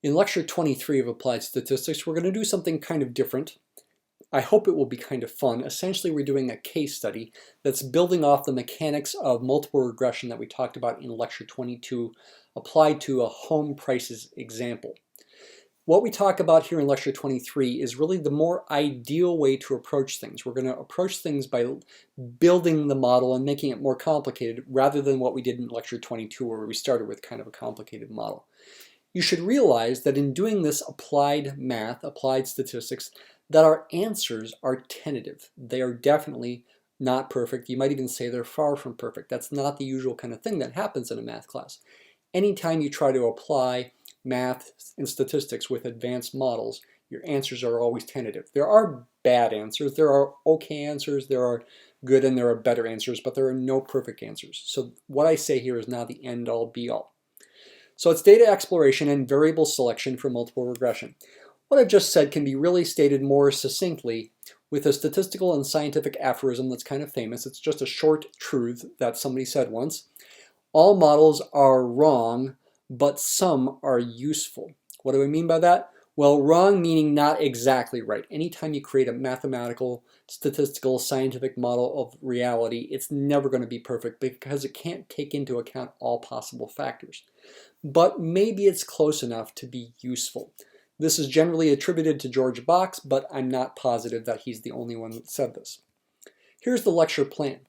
In lecture 23 of Applied Statistics, we're going to do something kind of different. I hope it will be kind of fun. Essentially, we're doing a case study that's building off the mechanics of multiple regression that we talked about in lecture 22, applied to a home prices example. What we talk about here in lecture 23 is really the more ideal way to approach things. We're going to approach things by building the model and making it more complicated rather than what we did in lecture 22 where we started with kind of a complicated model. You should realize that in doing this applied math, applied statistics, that our answers are tentative. They are definitely not perfect. You might even say they're far from perfect. That's not the usual kind of thing that happens in a math class. Anytime you try to apply math and statistics with advanced models, your answers are always tentative. There are bad answers, there are okay answers, there are good and there are better answers, but there are no perfect answers. So what I say here is not the end-all be-all. So it's data exploration and variable selection for multiple regression. What I've just said can be really stated more succinctly with a statistical and scientific aphorism that's kind of famous. It's just a short truth that somebody said once. All models are wrong, but some are useful. What do I mean by that? Well, wrong meaning not exactly right. Anytime you create a mathematical, statistical, scientific model of reality, it's never going to be perfect because it can't take into account all possible factors. But maybe it's close enough to be useful. This is generally attributed to George Box, but I'm not positive that he's the only one that said this. Here's the lecture plan.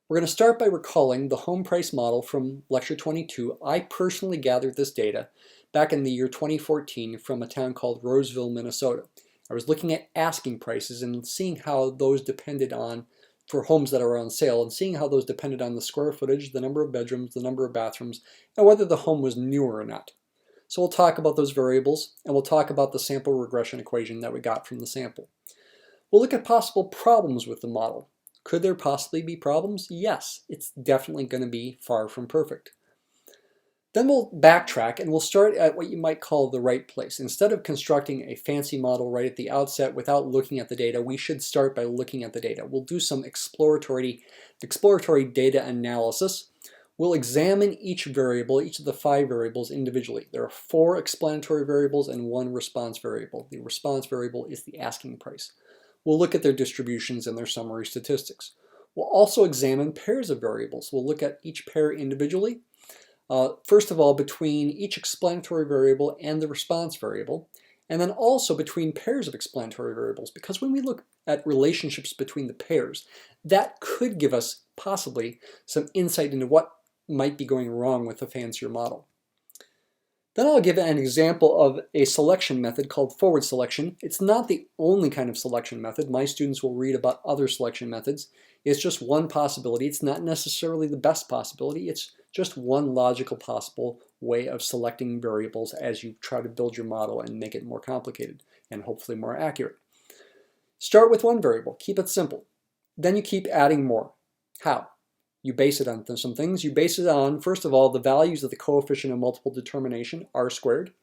We're going to start by recalling the home price model from lecture 22. I personally gathered this data back in the year 2014 from a town called Roseville, Minnesota. I was looking at asking prices and seeing how those depended on, for homes that are on sale, and seeing how those depended on the square footage, the number of bedrooms, the number of bathrooms, and whether the home was newer or not. So we'll talk about those variables, and we'll talk about the sample regression equation that we got from the sample. We'll look at possible problems with the model. Could there possibly be problems? Yes, it's definitely going to be far from perfect. Then we'll backtrack and we'll start at what you might call the right place. Instead of constructing a fancy model right at the outset without looking at the data, we should start by looking at the data. We'll do some exploratory data analysis. We'll examine each variable, each of the 5 variables individually. There are 4 explanatory variables and 1 response variable. The response variable is the asking price. We'll look at their distributions and their summary statistics. We'll also examine pairs of variables. We'll look at each pair individually. First of all, between each explanatory variable and the response variable, and then also between pairs of explanatory variables, because when we look at relationships between the pairs, that could give us possibly some insight into what might be going wrong with a fancier model. Then I'll give an example of a selection method called forward selection. It's not the only kind of selection method. My students will read about other selection methods. It's just one possibility. It's not necessarily the best possibility. It's just one logical possible way of selecting variables as you try to build your model and make it more complicated and hopefully more accurate. Start with one variable. Keep it simple. Then you keep adding more. How? You base it on some things. You base it on, first of all, the values of the coefficient of multiple determination, r squared.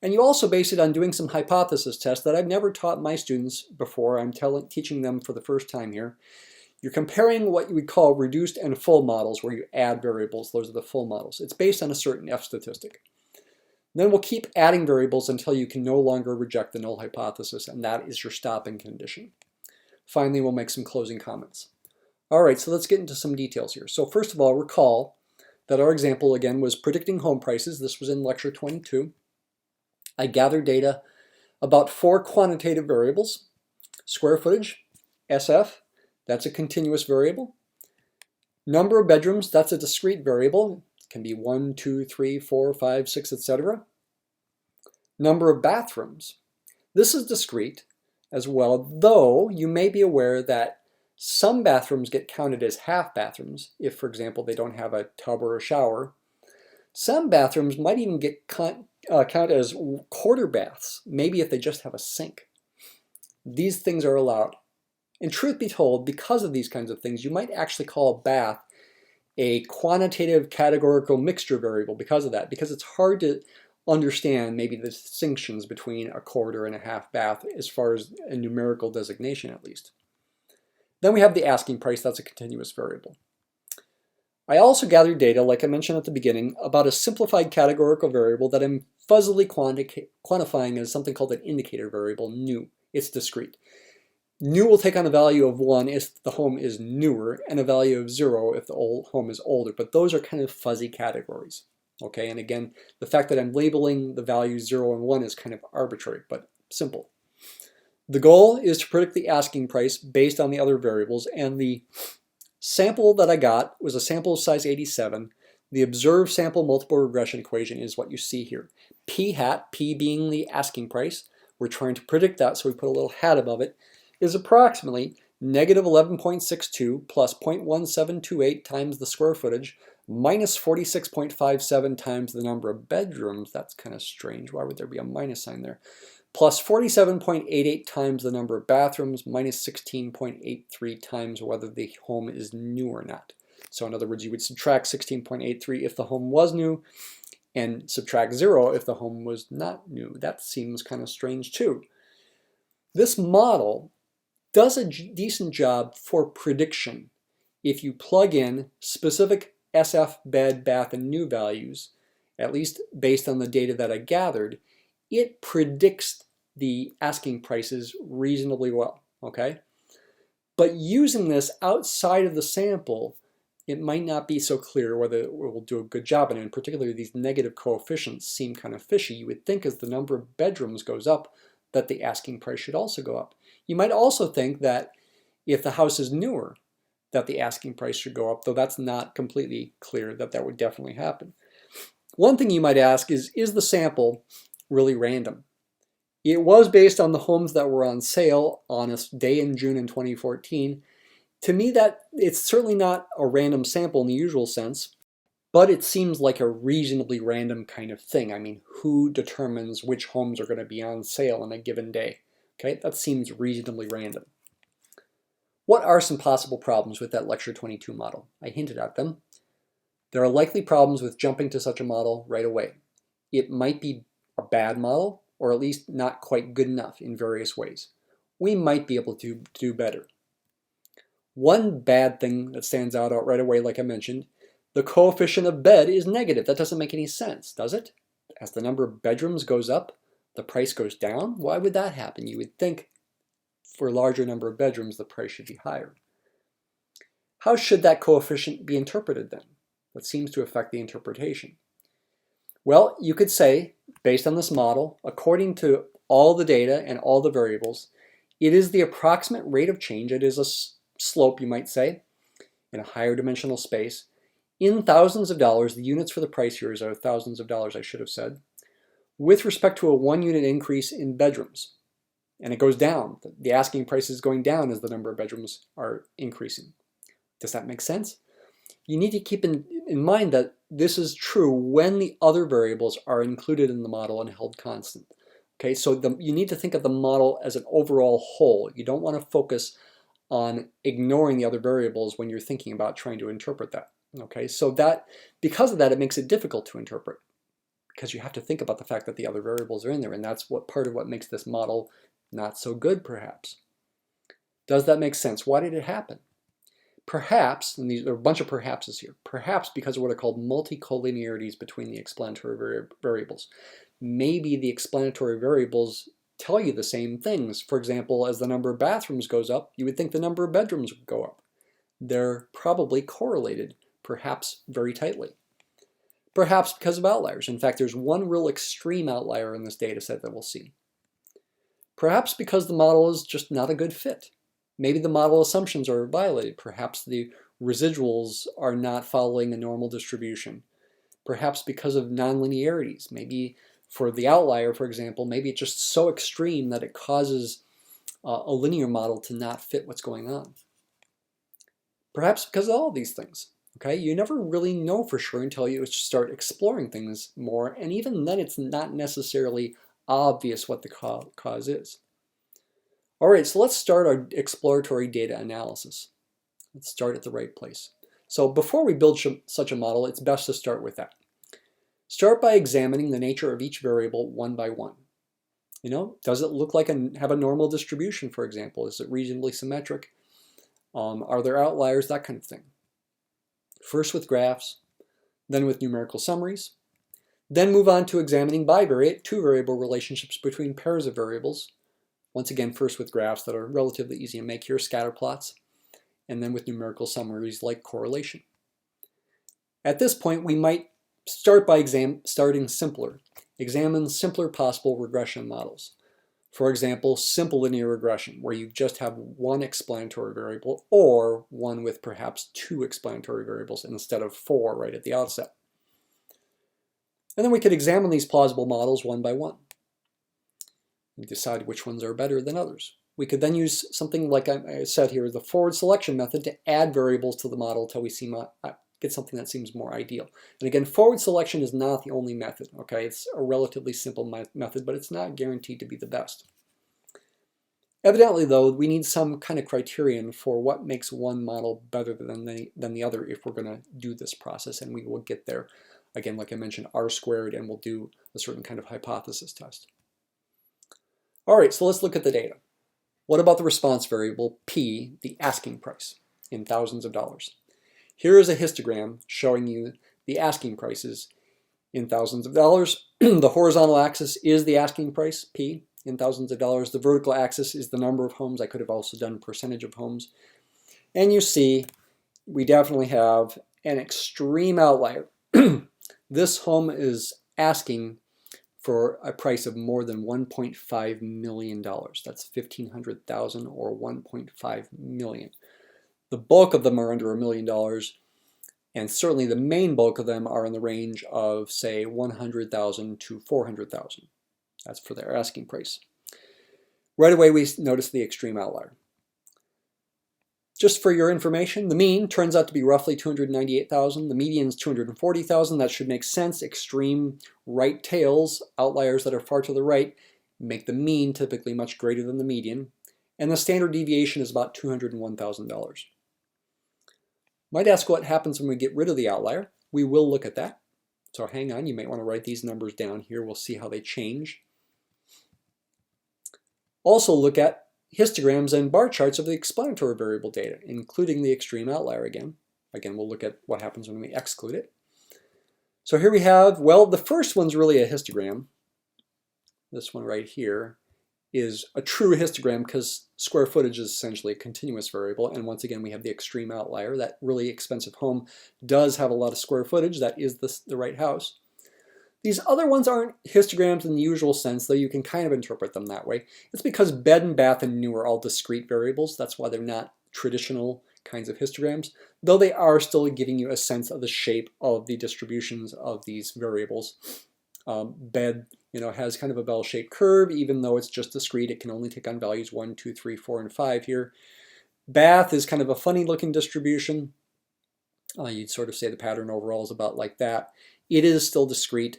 And you also base it on doing some hypothesis tests that I've never taught my students before. I'm teaching them for the first time here. You're comparing what you would call reduced and full models where you add variables. Those are the full models. It's based on a certain F statistic. Then we'll keep adding variables until you can no longer reject the null hypothesis, and that is your stopping condition. Finally, we'll make some closing comments. All right, so let's get into some details here. So first of all, recall that our example, again, was predicting home prices. This was in lecture 22. I gathered data about 4 quantitative variables. Square footage, SF, that's a continuous variable. Number of bedrooms, that's a discrete variable. It can be 1, 2, 3, 4, 5, 6, etc. Number of bathrooms, this is discrete as well, though you may be aware that some bathrooms get counted as half bathrooms if, for example, they don't have a tub or a shower. Some bathrooms might even get count as quarter baths, maybe if they just have a sink. These things are allowed. And truth be told, because of these kinds of things, you might actually call a bath a quantitative categorical mixture variable because of that, because it's hard to understand maybe the distinctions between a quarter and a half bath as far as a numerical designation at least. Then we have the asking price, that's a continuous variable. I also gathered data, like I mentioned at the beginning, about a simplified categorical variable that I'm fuzzily quantifying as something called an indicator variable, new. It's discrete. New will take on a value of 1 if the home is newer, and a value of 0 if the home is older, but those are kind of fuzzy categories. Okay, and again, the fact that I'm labeling the values 0 and 1 is kind of arbitrary, but simple. The goal is to predict the asking price based on the other variables, and the sample that I got was a sample of size 87. The observed sample multiple regression equation is what you see here. P hat, P being the asking price, we're trying to predict that, so we put a little hat above it, is approximately negative 11.62 plus 0.1728 times the square footage minus 46.57 times the number of bedrooms. That's kind of strange. Why would there be a minus sign there? Plus 47.88 times the number of bathrooms minus 16.83 times whether the home is new or not. So in other words, you would subtract 16.83 if the home was new and subtract 0 if the home was not new. That seems kind of strange too. This model does a decent job for prediction if you plug in specific SF, bed, bath, and new values, at least based on the data that I gathered. It predicts the asking prices reasonably well, okay? But using this outside of the sample, it might not be so clear whether it will do a good job, and particularly these negative coefficients seem kind of fishy. You would think as the number of bedrooms goes up that the asking price should also go up. You might also think that if the house is newer, that the asking price should go up, though that's not completely clear that that would definitely happen. One thing you might ask is the sample really random? It was based on the homes that were on sale on a day in June in 2014. To me, that it's certainly not a random sample in the usual sense, but it seems like a reasonably random kind of thing. I mean, who determines which homes are going to be on sale on a given day? Okay, that seems reasonably random. What are some possible problems with that Lecture 22 model? I hinted at them. There are likely problems with jumping to such a model right away. It might be a bad model, or at least not quite good enough in various ways. We might be able to do better. One bad thing that stands out right away, like I mentioned, the coefficient of bed is negative. That doesn't make any sense, does it? As the number of bedrooms goes up, the price goes down? Why would that happen? You would think for a larger number of bedrooms, the price should be higher. How should that coefficient be interpreted then? That seems to affect the interpretation. Well, you could say, based on this model, according to all the data and all the variables, it is the approximate rate of change. It is a slope, you might say, in a higher dimensional space. In thousands of dollars, the units for the price here are thousands of dollars, I should have said, with respect to a 1 unit increase in bedrooms. And it goes down. The asking price is going down as the number of bedrooms are increasing. Does that make sense? You need to keep in mind that this is true when the other variables are included in the model and held constant. Okay, so you need to think of the model as an overall whole. You don't want to focus on ignoring the other variables when you're thinking about trying to interpret that. Okay, so because of that, it makes it difficult to interpret, because you have to think about the fact that the other variables are in there, and that's part of what makes this model not so good, perhaps. Does that make sense? Why did it happen? Perhaps, and there are a bunch of perhapses here, perhaps because of what are called multicollinearities between the explanatory variables. Maybe the explanatory variables tell you the same things. For example, as the number of bathrooms goes up, you would think the number of bedrooms would go up. They're probably correlated, perhaps very tightly. Perhaps because of outliers. In fact, there's one real extreme outlier in this data set that we'll see. Perhaps because the model is just not a good fit. Maybe the model assumptions are violated. Perhaps the residuals are not following a normal distribution. Perhaps because of nonlinearities. Maybe for the outlier, for example, maybe it's just so extreme that it causes a linear model to not fit what's going on. Perhaps because of all of these things. Okay, you never really know for sure until you start exploring things more, and even then it's not necessarily obvious what the cause is. All right, so let's start our exploratory data analysis. Let's start at the right place. So before we build such a model, it's best to start with that. Start by examining the nature of each variable one by one. You know, does it look like have a normal distribution, for example? Is it reasonably symmetric? Are there outliers? That kind of thing. First with graphs, then with numerical summaries, Then move on to examining bivariate, two-variable relationships between pairs of variables. Once again, first with graphs that are relatively easy to make here, scatter plots, and then with numerical summaries like correlation. At this point, we might start by starting simpler. Examine simpler possible regression models. For example, simple linear regression, where you just have one explanatory variable or one with perhaps two explanatory variables instead of four right at the outset. And then we could examine these plausible models one by one and decide which ones are better than others. We could then use something like I said here, the forward selection method, to add variables to the model until we get something that seems more ideal. And again, forward selection is not the only method, okay? It's a relatively simple method, but it's not guaranteed to be the best. Evidently, though, we need some kind of criterion for what makes one model better than the other if we're going to do this process, and we will get there. Again, like I mentioned, R-squared, and we'll do a certain kind of hypothesis test. All right, so let's look at the data. What about the response variable, P, the asking price, in thousands of dollars? Here is a histogram showing you the asking prices in thousands of dollars. The horizontal axis is the asking price, P, in thousands of dollars. The vertical axis is the number of homes. I could have also done percentage of homes. And you see, we definitely have an extreme outlier. This home is asking for a price of more than $1.5 million. That's $1,500,000 or $1.5 million. The bulk of them are under $1 million, and certainly the main bulk of them are in the range of, say, $100,000 to $400,000. That's for their asking price. Right away, we notice the extreme outlier. Just for your information, the mean turns out to be roughly $298,000. The median is $240,000. That should make sense. Extreme right tails, outliers that are far to the right, make the mean typically much greater than the median. And the standard deviation is about $201,000. Might ask what happens when we get rid of the outlier. We will look at that. So hang on, you might want to write these numbers down here. We'll see how they change. Also look at histograms and bar charts of the explanatory variable data, including the extreme outlier again. Again, we'll look at what happens when we exclude it. So here we have, well, the first one's really a histogram. This one right here is a true histogram because square footage is essentially a continuous variable. And once again, we have the extreme outlier. That really expensive home does have a lot of square footage. That is the right house. These other ones aren't histograms in the usual sense, though you can kind of interpret them that way. It's because bed and bath and new are all discrete variables. That's why they're not traditional kinds of histograms, though they are still giving you a sense of the shape of the distributions of these variables. Bed, has kind of a bell-shaped curve. Even though it's just discrete, it can only take on values 1, 2, 3, 4, and 5 here. Bath is kind of a funny-looking distribution. You'd sort of say the pattern overall is about like that. It is still discrete.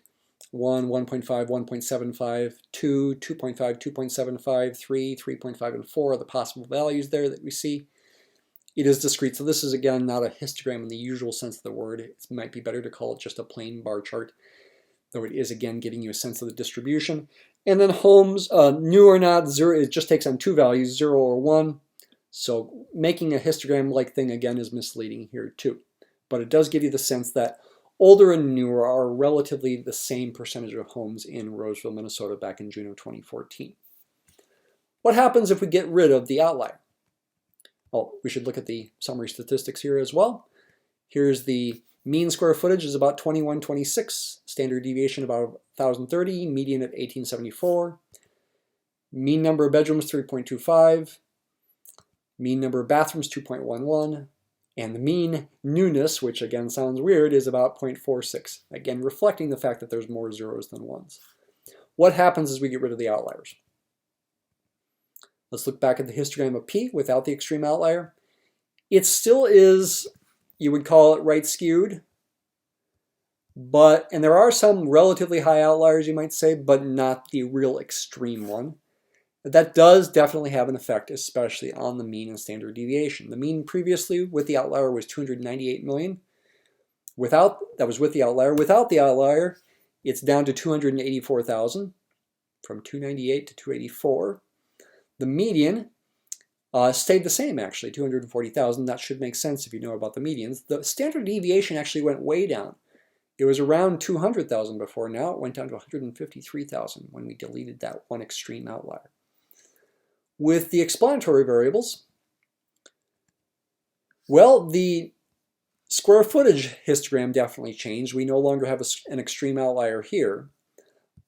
1, 1.5, 1.75, 2, 2.5, 2.75, 3, 3.5, and 4 are the possible values there that we see. It is discrete, so this is again not a histogram in the usual sense of the word. It might be better to call it just a plain bar chart, though it is again giving you a sense of the distribution. And then homes, new or not, 0, it just takes on two values, 0 or 1. So making a histogram-like thing again is misleading here too. But it does give you the sense that older and newer are relatively the same percentage of homes in Roseville, Minnesota back in June of 2014. What happens if we get rid of the outlier? Well, we should look at the summary statistics here as well. Here's the mean square footage is about 2126, standard deviation about 1030, median at 1874. Mean number of bedrooms 3.25, mean number of bathrooms 2.11. And the mean newness, which again sounds weird, is about 0.46. Again, reflecting the fact that there's more zeros than ones. What happens as we get rid of the outliers? Let's look back at the histogram of P without the extreme outlier. It still is, you would call it right skewed, and there are some relatively high outliers, you might say, but not the real extreme one. That does definitely have an effect, especially on the mean and standard deviation. The mean previously with the outlier was 298 million. That was with the outlier. Without the outlier, it's down to 284,000, from 298 to 284. The median stayed the same, actually, 240,000. That should make sense if you know about the medians. The standard deviation actually went way down. It was around 200,000 before. Now it went down to 153,000 when we deleted that one extreme outlier. With the explanatory variables, well, the square footage histogram definitely changed. We no longer have an extreme outlier here.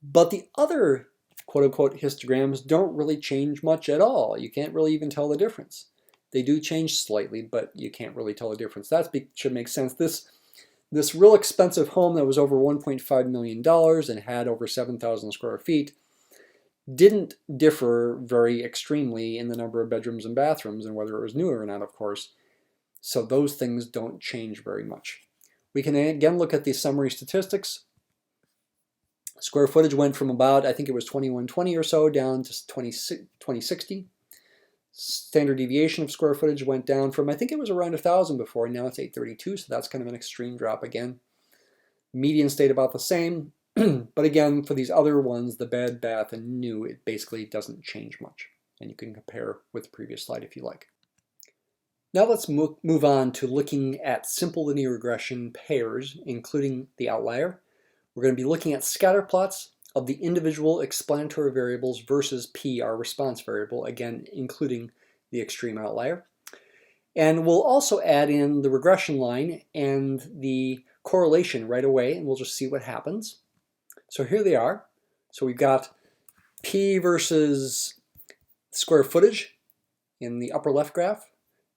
But the other quote-unquote histograms don't really change much at all. You can't really even tell the difference. They do change slightly, but you can't really tell the difference. That should make sense. This real expensive home that was over $1.5 million and had over 7,000 square feet didn't differ very extremely in the number of bedrooms and bathrooms and whether it was new or not, of course. So those things don't change very much. We can again look at the summary statistics. Square footage went from about, I think it was 2120 or so, down to 2060. Standard deviation of square footage went down from, I think it was around 1,000 before, and now it's 832, so that's kind of an extreme drop again. Median stayed about the same, but again, for these other ones, the bed, bath, and new, it basically doesn't change much. And you can compare with the previous slide if you like. Now let's move on to looking at simple linear regression pairs, including the outlier. We're going to be looking at scatter plots of the individual explanatory variables versus P, our response variable, again, including the extreme outlier. And we'll also add in the regression line and the correlation right away, and we'll just see what happens. So here they are. So we've got P versus square footage in the upper left graph,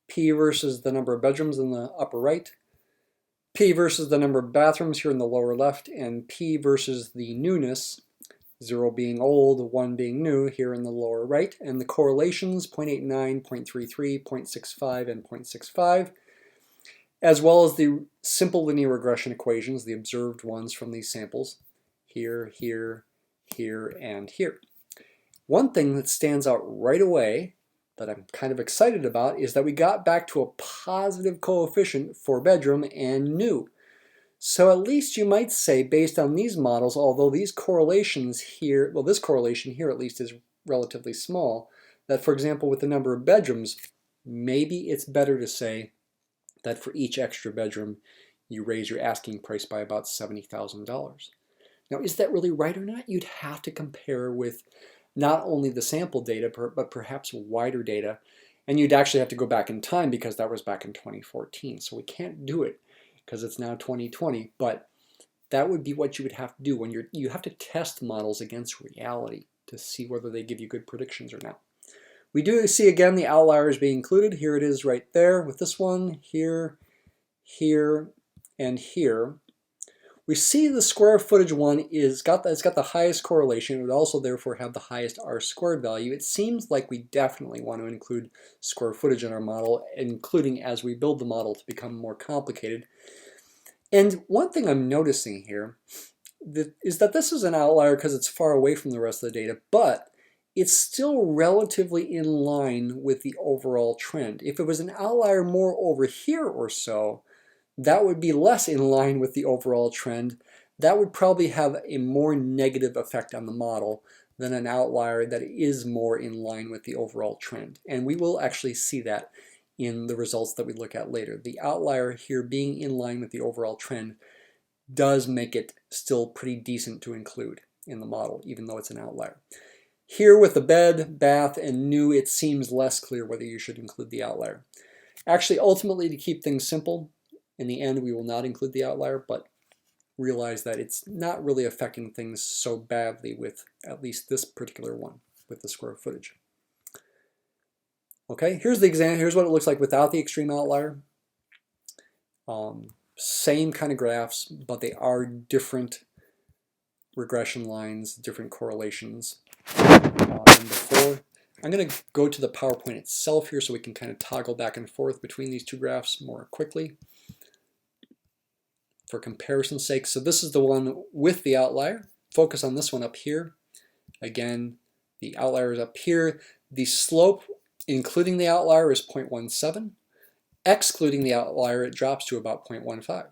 P versus the number of bedrooms in the upper right, P versus the number of bathrooms here in the lower left, and P versus the newness, 0 being old, 1 being new here in the lower right, and the correlations 0.89, 0.33, 0.65, and 0.65, as well as the simple linear regression equations, the observed ones from these samples, here, here, here, and here. One thing that stands out right away that I'm kind of excited about is that we got back to a positive coefficient for bedroom and new. So at least you might say, based on these models, although these correlations here, well, this correlation here at least is relatively small, that for example with the number of bedrooms, maybe it's better to say that for each extra bedroom you raise your asking price by about $70,000. Now, is that really right or not? You'd have to compare with not only the sample data, but perhaps wider data. And you'd actually have to go back in time because that was back in 2014. So we can't do it because it's now 2020. But that would be what you would have to do when you have to test models against reality to see whether they give you good predictions or not. We do see again the outliers being included. Here it is right there with this one, here, here, and here. We see the square footage one it's got the highest correlation. It would also therefore have the highest R squared value. It seems like we definitely want to include square footage in our model, including as we build the model to become more complicated. And one thing I'm noticing here is that this is an outlier because it's far away from the rest of the data, but it's still relatively in line with the overall trend. If it was an outlier more over here or so, that would be less in line with the overall trend. That would probably have a more negative effect on the model than an outlier that is more in line with the overall trend. And we will actually see that in the results that we look at later. The outlier here being in line with the overall trend does make it still pretty decent to include in the model, even though it's an outlier. Here with the bed, bath, and new, it seems less clear whether you should include the outlier. Actually, ultimately, to keep things simple, in the end, we will not include the outlier, but realize that it's not really affecting things so badly with at least this particular one, with the square footage. Okay, here's the example. Here's what it looks like without the extreme outlier. Same kind of graphs, but they are different regression lines, different correlations than before. I'm going to go to the PowerPoint itself here so we can kind of toggle back and forth between these two graphs more quickly for comparison's sake. So this is the one with the outlier. Focus on this one up here. Again, the outlier is up here. The slope, including the outlier, is 0.17. Excluding the outlier, it drops to about 0.15.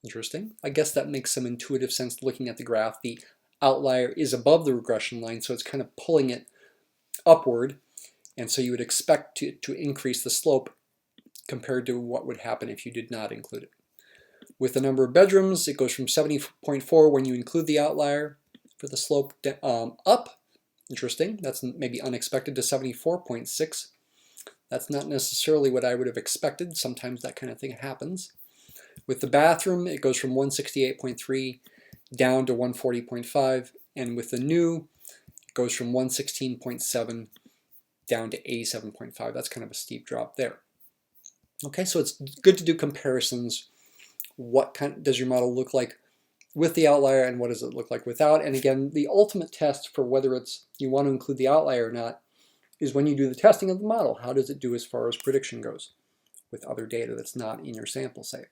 Interesting. I guess that makes some intuitive sense looking at the graph. The outlier is above the regression line, so it's kind of pulling it upward. And so you would expect to increase the slope compared to what would happen if you did not include it. With the number of bedrooms, it goes from 70.4 when you include the outlier for the slope up. Interesting, that's maybe unexpected, to 74.6. That's not necessarily what I would have expected. Sometimes that kind of thing happens. With the bathroom, it goes from 168.3 down to 140.5. And with the new, it goes from 116.7 down to 87.5. That's kind of a steep drop there. Okay, so it's good to do comparisons. What does your model look like with the outlier, and what does it look like without? And again, the ultimate test for whether you want to include the outlier or not is when you do the testing of the model. How does it do as far as prediction goes with other data that's not in your sample, say?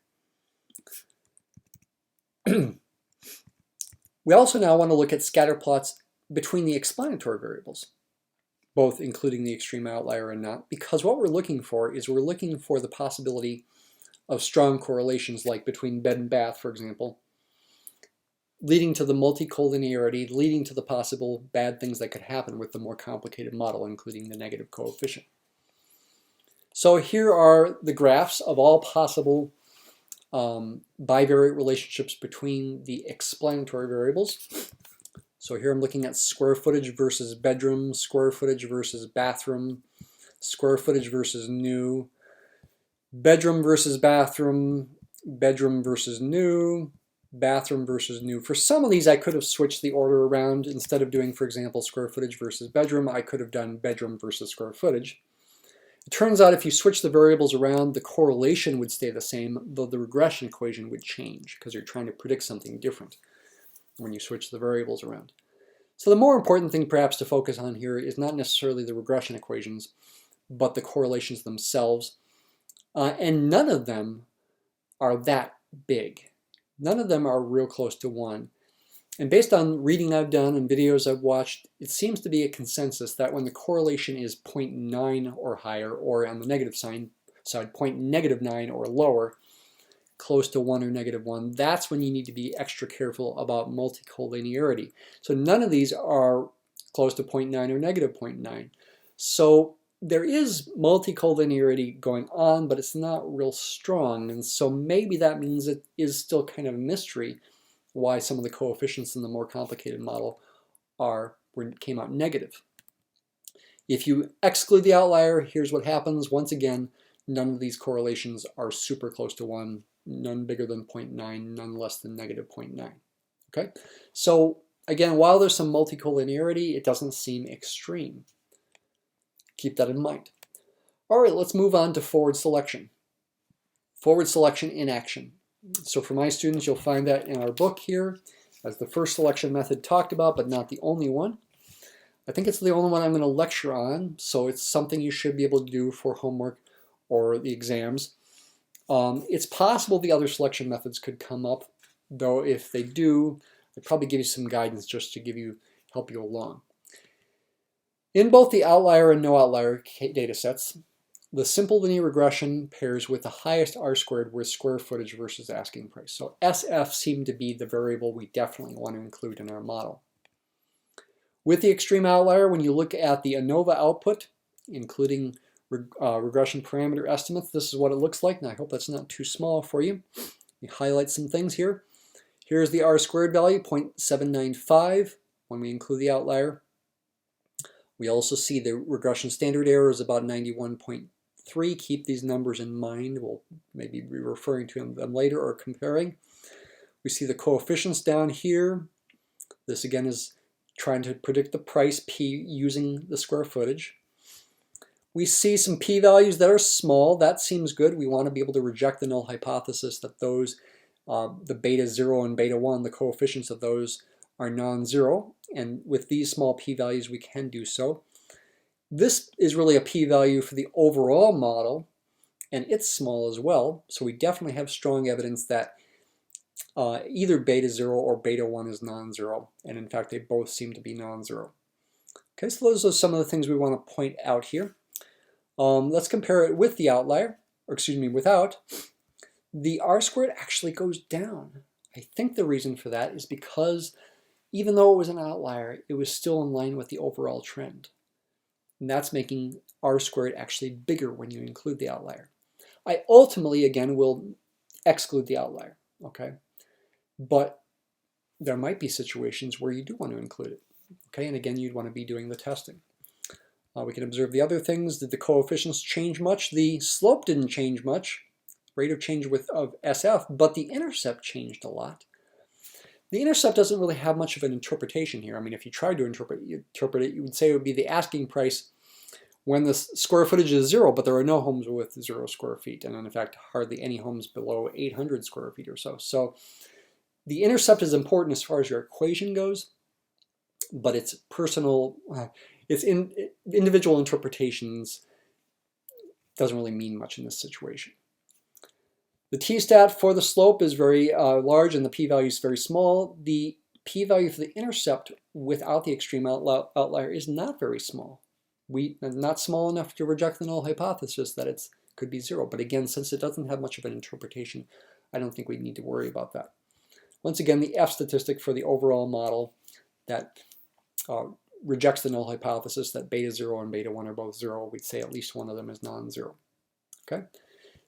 We also now want to look at scatter plots between the explanatory variables, both including the extreme outlier and not, because what we're looking for is the possibility of strong correlations, like between bed and bath, for example, leading to the multicollinearity, leading to the possible bad things that could happen with the more complicated model, including the negative coefficient. So here are the graphs of all possible bivariate relationships between the explanatory variables. So here I'm looking at square footage versus bedroom, square footage versus bathroom, square footage versus new, bedroom versus bathroom, bedroom versus new, bathroom versus new. For some of these, I could have switched the order around. Instead of doing, for example, square footage versus bedroom, I could have done bedroom versus square footage. It turns out if you switch the variables around, the correlation would stay the same, though the regression equation would change, because you're trying to predict something different when you switch the variables around. So the more important thing perhaps to focus on here is not necessarily the regression equations, but the correlations themselves. And none of them are that big. None of them are real close to 1. And based on reading I've done and videos I've watched, it seems to be a consensus that when the correlation is 0.9 or higher, or on the negative side, -9 or lower, close to 1 or -1, that's when you need to be extra careful about multicollinearity. So none of these are close to 0.9 or -0.9. So there is multicollinearity going on, but it's not real strong, and so maybe that means it is still kind of a mystery why some of the coefficients in the more complicated model came out negative. If you exclude the outlier, here's what happens. Once again, none of these correlations are super close to 1, none bigger than 0.9, none less than -0.9. Okay, so again, while there's some multicollinearity, it doesn't seem extreme. Keep that in mind. All right, let's move on to forward selection. Forward selection in action. So for my students, you'll find that in our book here as the first selection method talked about, but not the only one. I think it's the only one I'm going to lecture on, so it's something you should be able to do for homework or the exams. It's possible the other selection methods could come up, though if they do, I'd probably give you some guidance just to help you along. In both the outlier and no outlier data sets, the simple linear regression pairs with the highest R-squared with square footage versus asking price. So SF seemed to be the variable we definitely want to include in our model. With the extreme outlier, when you look at the ANOVA output, including regression parameter estimates, this is what it looks like, and I hope that's not too small for you. Let me highlight some things here. Here's the R-squared value, 0.795, when we include the outlier. We also see the regression standard error is about 91.3. Keep these numbers in mind. We'll maybe be referring to them later or comparing. We see the coefficients down here. This again is trying to predict the price P using the square footage. We see some p-values that are small. That seems good. We want to be able to reject the null hypothesis that those, the beta 0 and beta 1, the coefficients of those are non-zero, and with these small p-values we can do so. This is really a p-value for the overall model, and it's small as well, so we definitely have strong evidence that either beta 0 or beta 1 is non-zero, and in fact they both seem to be non-zero. Okay, so those are some of the things we want to point out here. Let's compare it with the outlier, or excuse me, without. The R-squared actually goes down. I think the reason for that is because even though it was an outlier, it was still in line with the overall trend. And that's making R-squared actually bigger when you include the outlier. I ultimately, again, will exclude the outlier. okay? But there might be situations where you do want to include it, okay? And again, you'd want to be doing the testing. We can observe the other things. Did the coefficients change much? The slope didn't change much, rate of change of SF, but the intercept changed a lot. The intercept doesn't really have much of an interpretation here. I mean, if you tried to interpret it, you would say it would be the asking price when the square footage is 0, but there are no homes with 0 square feet, and in fact, hardly any homes below 800 square feet or so. So the intercept is important as far as your equation goes, but its individual interpretations doesn't really mean much in this situation. The t-stat for the slope is very large and the p-value is very small. The p-value for the intercept without the extreme outlier is not very small. Not small enough to reject the null hypothesis that it could be 0. But again, since it doesn't have much of an interpretation, I don't think we need to worry about that. Once again, the F statistic for the overall model that rejects the null hypothesis that beta 0 and beta 1 are both 0, we'd say at least one of them is non-zero. Okay?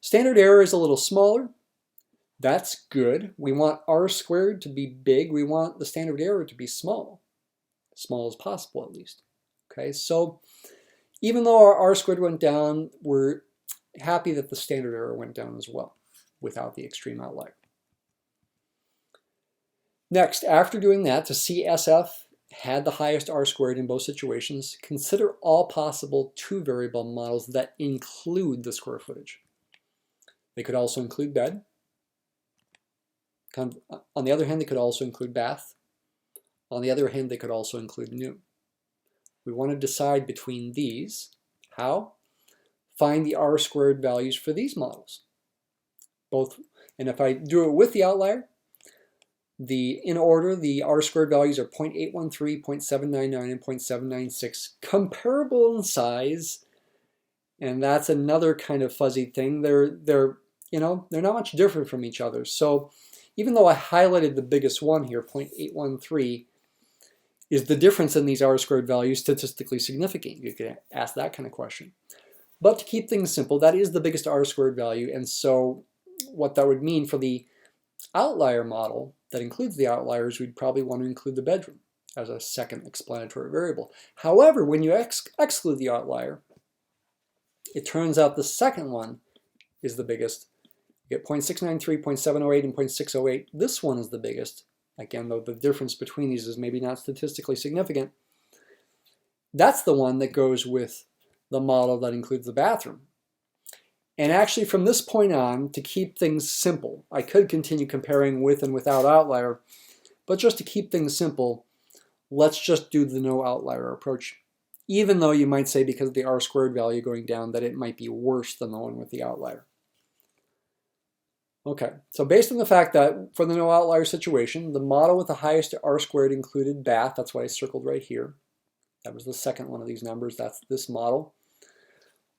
Standard error is a little smaller. That's good. We want r squared to be big. We want the standard error to be small. Small as possible, at least. Okay, so even though our r squared went down, we're happy that the standard error went down as well without the extreme outlier. Next, after doing that, to see SF had the highest r squared in both situations, consider all possible two-variable models that include the square footage. They could also include bed. On the other hand, they could also include bath. On the other hand, they could also include new. We want to decide between these. How? Find the r squared values for these models. And if I do it with the outlier, in order, the r squared values are 0.813, 0.799, and 0.796, comparable in size. And that's another kind of fuzzy thing. They're not much different from each other. So even though I highlighted the biggest one here, 0.813, is the difference in these r squared values statistically significant? You could ask that kind of question. But to keep things simple, that is the biggest r squared value. And so what that would mean for the outlier model that includes the outliers, we'd probably want to include the bedroom as a second explanatory variable. However, when you exclude the outlier, it turns out the second one is the biggest. You get 0.693, 0.708, and 0.608. This one is the biggest. Again, though the difference between these is maybe not statistically significant. That's the one that goes with the model that includes the bathroom. And actually from this point on, to keep things simple, I could continue comparing with and without outlier, but just to keep things simple, let's just do the no outlier approach. Even though you might say because of the r squared value going down that it might be worse than the one with the outlier. Okay, so based on the fact that for the no outlier situation, the model with the highest r squared included bath. That's why I circled right here. That was the second one of these numbers. That's this model.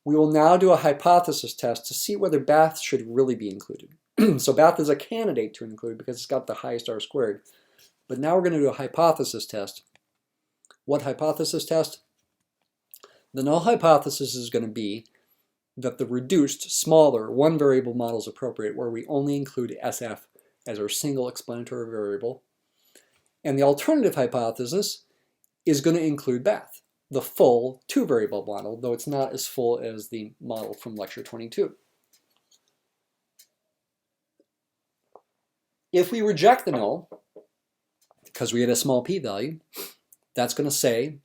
We will now do a hypothesis test to see whether bath should really be included. So bath is a candidate to include because it's got the highest r squared. But now we're going to do a hypothesis test. What hypothesis test? The null hypothesis is going to be that the reduced, smaller, one-variable model is appropriate, where we only include SF as our single explanatory variable. And the alternative hypothesis is going to include bath, the full two-variable model, though it's not as full as the model from lecture 22. If we reject the null, because we get a small p-value, that's going to say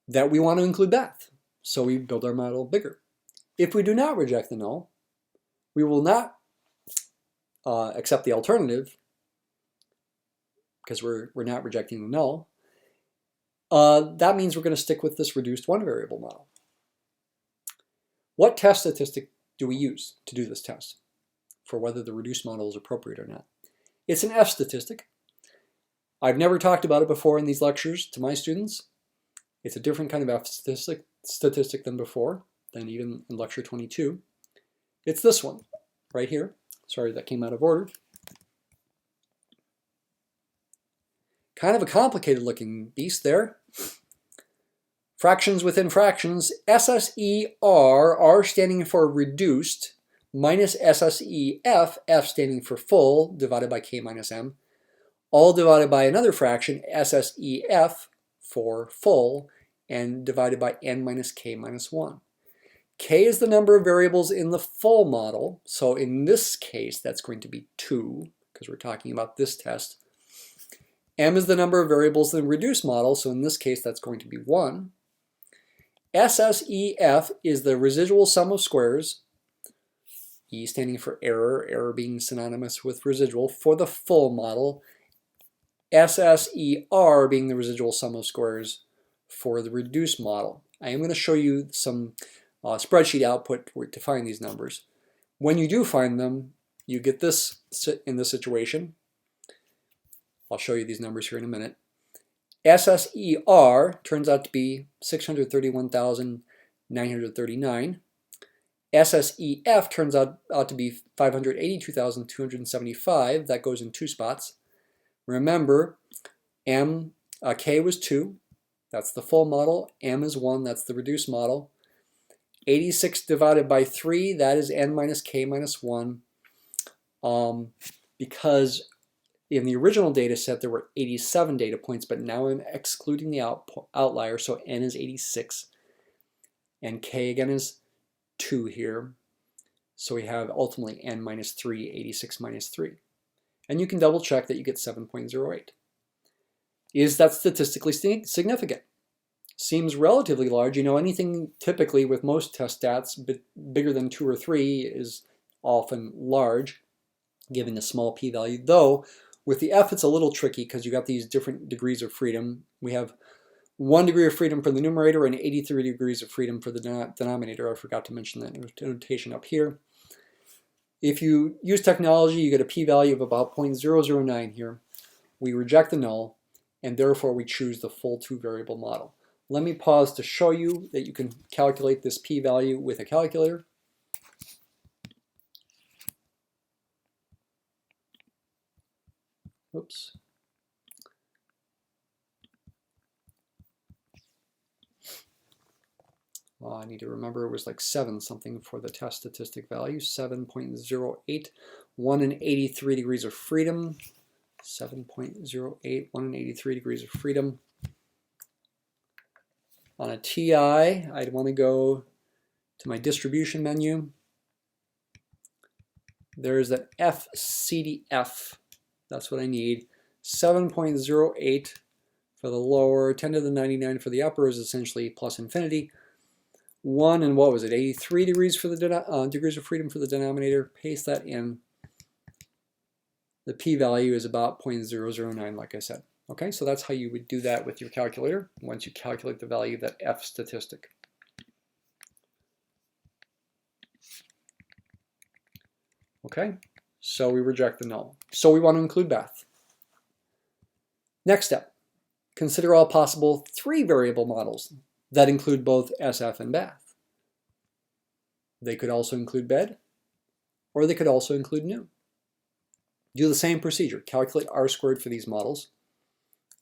that we want to include bath, so we build our model bigger. If we do not reject the null, we will not accept the alternative, because we're not rejecting the null. That means we're going to stick with this reduced one-variable model. What test statistic do we use to do this test for whether the reduced model is appropriate or not? It's an F statistic. I've never talked about it before in these lectures to my students. It's a different kind of F statistic than before, than even in lecture 22. It's this one right here. Sorry, that came out of order. Kind of a complicated looking beast there. Fractions within fractions. SSER, R standing for reduced, minus SSEF, F standing for full, divided by K minus M, all divided by another fraction, SSEF for full, and divided by N minus K minus 1. K is the number of variables in the full model, so in this case that's going to be 2, because we're talking about this test. M is the number of variables in the reduced model, so in this case that's going to be 1. SSEF is the residual sum of squares, E standing for error, error being synonymous with residual, for the full model, SSER being the residual sum of squares for the reduced model. I am going to show you some spreadsheet output to find these numbers. When you do find them, you get this in this situation. I'll show you these numbers here in a minute. SSER turns out to be 631,939. SSEF turns out to be 582,275. That goes in 2 spots. Remember, K was 2. That's the full model. M is 1. That's the reduced model. 86 divided by 3, that is N minus K minus 1. Because in the original data set there were 87 data points, but now I'm excluding the outlier, so N is 86. And K again is 2 here. So we have ultimately N minus 3, 86 minus 3. And you can double check that you get 7.08. Is that statistically significant? Seems relatively large. You know, anything typically with most test stats bigger than 2 or 3 is often large, given a small p-value. Though with the F it's a little tricky because you got these different degrees of freedom. We have 1 degree of freedom for the numerator and 83 degrees of freedom for the denominator. I forgot to mention that notation up here. If you use technology, you get a p-value of about 0.009 here. We reject the null, and therefore we choose the full 2-variable model. Let me pause to show you that you can calculate this p-value with a calculator. Oops. I need to remember it was like 7 something for the test statistic value. 7.08, 1 in 83 degrees of freedom. 7.08, 1 in 83 degrees of freedom. On a TI, I'd want to go to my distribution menu. There's an FCDF. That's what I need. 7.08 for the lower, 10 to the 99 for the upper is essentially plus infinity. 1 and what was it, 83 degrees for the degrees of freedom for the denominator. Paste that in. The p-value is about 0.009, like I said. Okay, so that's how you would do that with your calculator once you calculate the value of that F statistic. Okay, so we reject the null. So we want to include Beth. Next step, consider all possible 3-variable models that include both SF and Beth. They could also include bed, or they could also include new. Do the same procedure. Calculate R² for these models.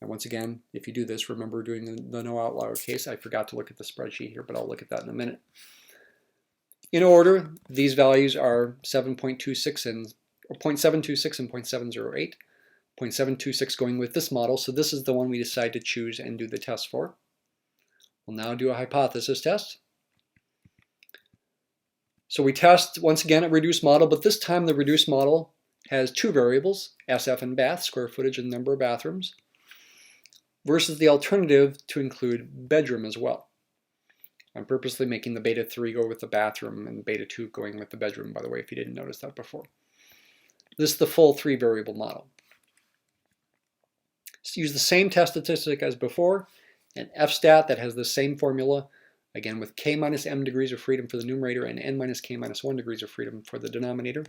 And once again, if you do this, remember doing the no outlier case. I forgot to look at the spreadsheet here, but I'll look at that in a minute. In order, these values are 7.26 and or 0.726 and 0.708. 0.726 going with this model, so this is the one we decide to choose and do the test for. We'll now do a hypothesis test. So we test once again a reduced model, but this time the reduced model has 2 variables, SF and bath, square footage and number of bathrooms, versus the alternative to include bedroom as well. I'm purposely making the beta 3 go with the bathroom and beta 2 going with the bedroom, by the way, if you didn't notice that before. This is the full 3-variable model. So use the same test statistic as before, an F-stat that has the same formula, again with K minus M degrees of freedom for the numerator and N minus K minus 1 degrees of freedom for the denominator.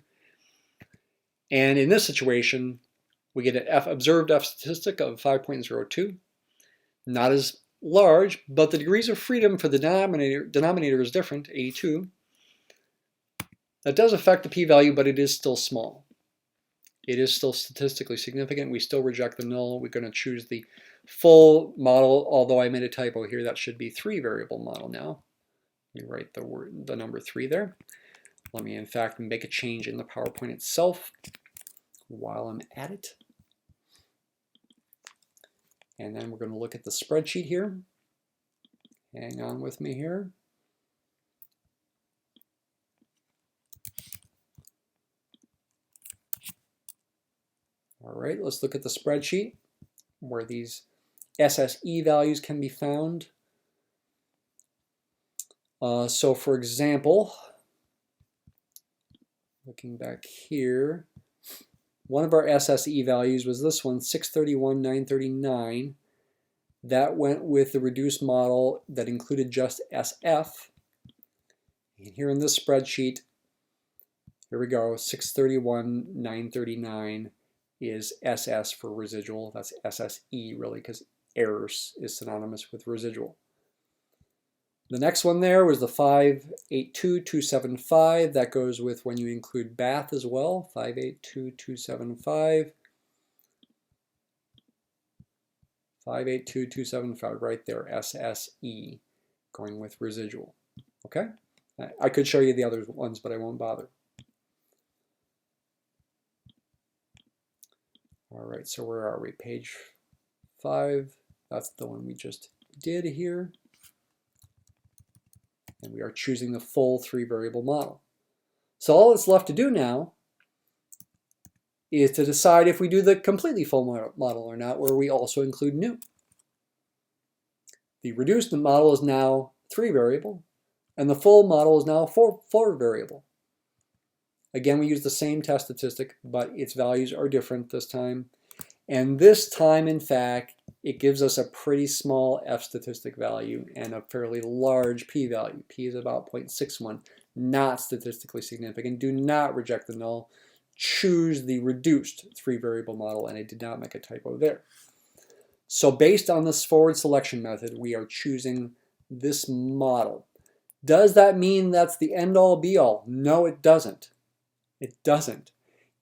And in this situation, we get an observed F statistic of 5.02. Not as large, but the degrees of freedom for the denominator is different, 82. That does affect the p-value, but it is still small. It is still statistically significant. We still reject the null. We're going to choose the full model, although I made a typo here. That should be 3-variable model now. You write the number 3 there. Let me, in fact, make a change in the PowerPoint itself while I'm at it. And then we're going to look at the spreadsheet here. Hang on with me here. All right, let's look at the spreadsheet where these SSE values can be found. So for example, looking back here, one of our SSE values was this one, 631,939. That went with the reduced model that included just SF. And here in this spreadsheet, here we go, 631,939 is SS for residual. That's SSE really, because errors is synonymous with residual. The next one there was the 582,275. That goes with when you include bath as well, 582,275. 582,275 right there, SSE, going with residual. Okay? I could show you the other ones, but I won't bother. All right, so where are we? Page 5. That's the one we just did here. And we are choosing the full 3-variable model. So all that's left to do now is to decide if we do the completely full model or not, where we also include new. The reduced model is now 3-variable, and the full model is now 4-variable. Again, we use the same test statistic, but its values are different this time. And this time, in fact, it gives us a pretty small F statistic value and a fairly large p-value. P is about 0.61, not statistically significant. Do not reject the null. Choose the reduced 3-variable model, and I did not make a typo there. So based on this forward selection method, we are choosing this model. Does that mean that's the end-all be-all? No, it doesn't. It doesn't.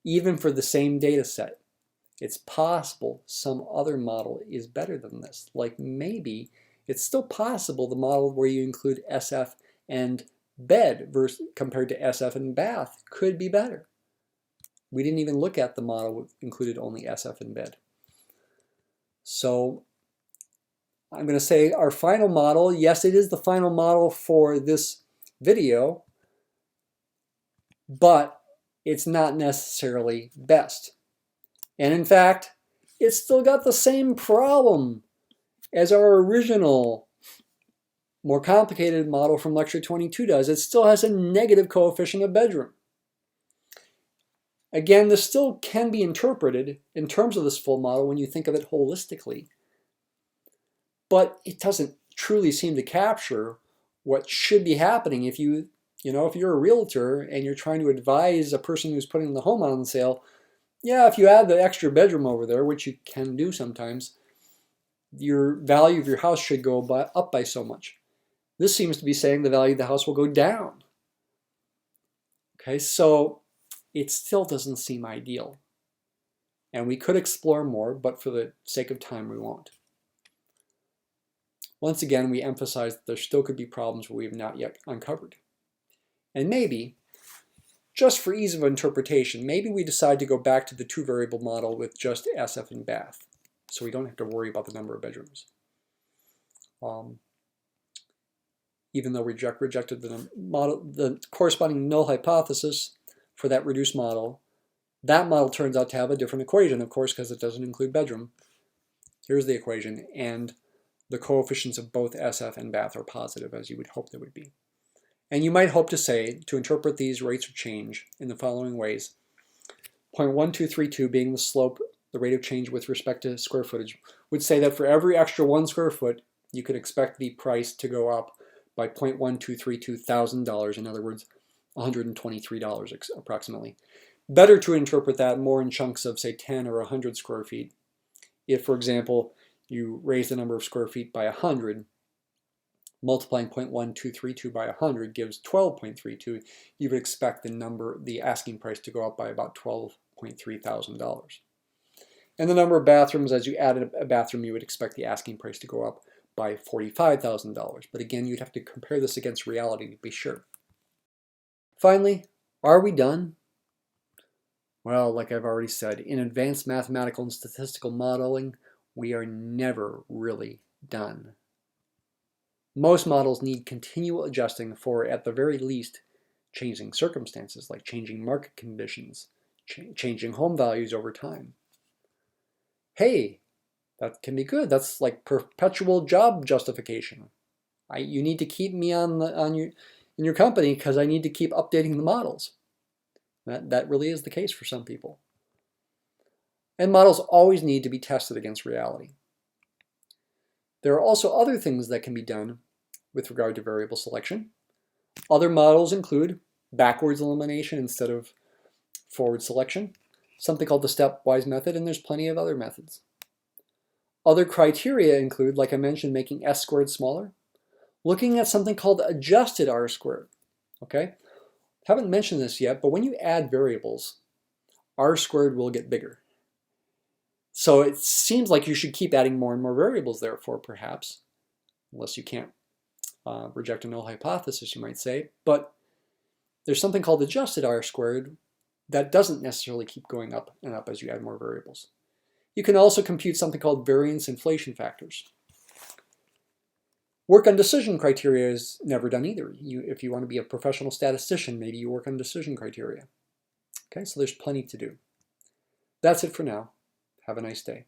Even for the same data set. It's possible some other model is better than this. Like maybe it's still possible the model where you include SF and bed versus compared to SF and bath could be better. We didn't even look at the model that included only SF and bed. So I'm going to say our final model, yes, it is the final model for this video, but it's not necessarily best. And in fact, it's still got the same problem as our original, more complicated model from lecture 22 does. It still has a negative coefficient of bedroom. Again, this still can be interpreted in terms of this full model when you think of it holistically. But it doesn't truly seem to capture what should be happening if if you're a realtor and you're trying to advise a person who's putting the home on sale, yeah, if you add the extra bedroom over there, which you can do sometimes, your value of your house should go up by so much. This seems to be saying the value of the house will go down. Okay, so it still doesn't seem ideal. And we could explore more, but for the sake of time, we won't. Once again, we emphasize that there still could be problems we have not yet uncovered. And maybe, just for ease of interpretation, maybe we decide to go back to the 2-variable model with just SF and bath, so we don't have to worry about the number of bedrooms. Even though we rejected the corresponding null hypothesis for that reduced model, that model turns out to have a different equation, of course, because it doesn't include bedroom. Here's the equation, and the coefficients of both SF and bath are positive, as you would hope they would be. And you might hope to say, to interpret these rates of change in the following ways, 0.1232 being the slope, the rate of change with respect to square footage, would say that for every extra 1 square foot, you could expect the price to go up by $0.1232 thousand, in other words, $123 approximately. Better to interpret that more in chunks of, say, 10 or 100 square feet. If, for example, you raise the number of square feet by 100, multiplying 0.1232 by 100 gives 12.32, you would expect the asking price to go up by about $12.3 thousand. And the number of bathrooms, as you added a bathroom, you would expect the asking price to go up by $45,000. But again, you'd have to compare this against reality to be sure. Finally, Are we done? Well, like I've already said, in advanced mathematical and statistical modeling, we are never really done. Most models need continual adjusting for, at the very least, changing circumstances like changing market conditions, changing home values over time. Hey, that can be good. That's like perpetual job justification. You need to keep me in your company because I need to keep updating the models. That really is the case for some people. And models always need to be tested against reality. There are also other things that can be done with regard to variable selection. Other models include backwards elimination instead of forward selection, something called the stepwise method, and there's plenty of other methods. Other criteria include, like I mentioned, making S squared smaller, looking at something called adjusted R squared. Okay? Haven't mentioned this yet, but when you add variables, R squared will get bigger. So it seems like you should keep adding more and more variables, therefore, perhaps, unless you can't reject a null hypothesis, you might say. But there's something called adjusted R squared that doesn't necessarily keep going up and up as you add more variables. You can also compute something called variance inflation factors. Work on decision criteria is never done either. If you want to be a professional statistician, maybe you work on decision criteria. Okay, so there's plenty to do. That's it for now. Have a nice day.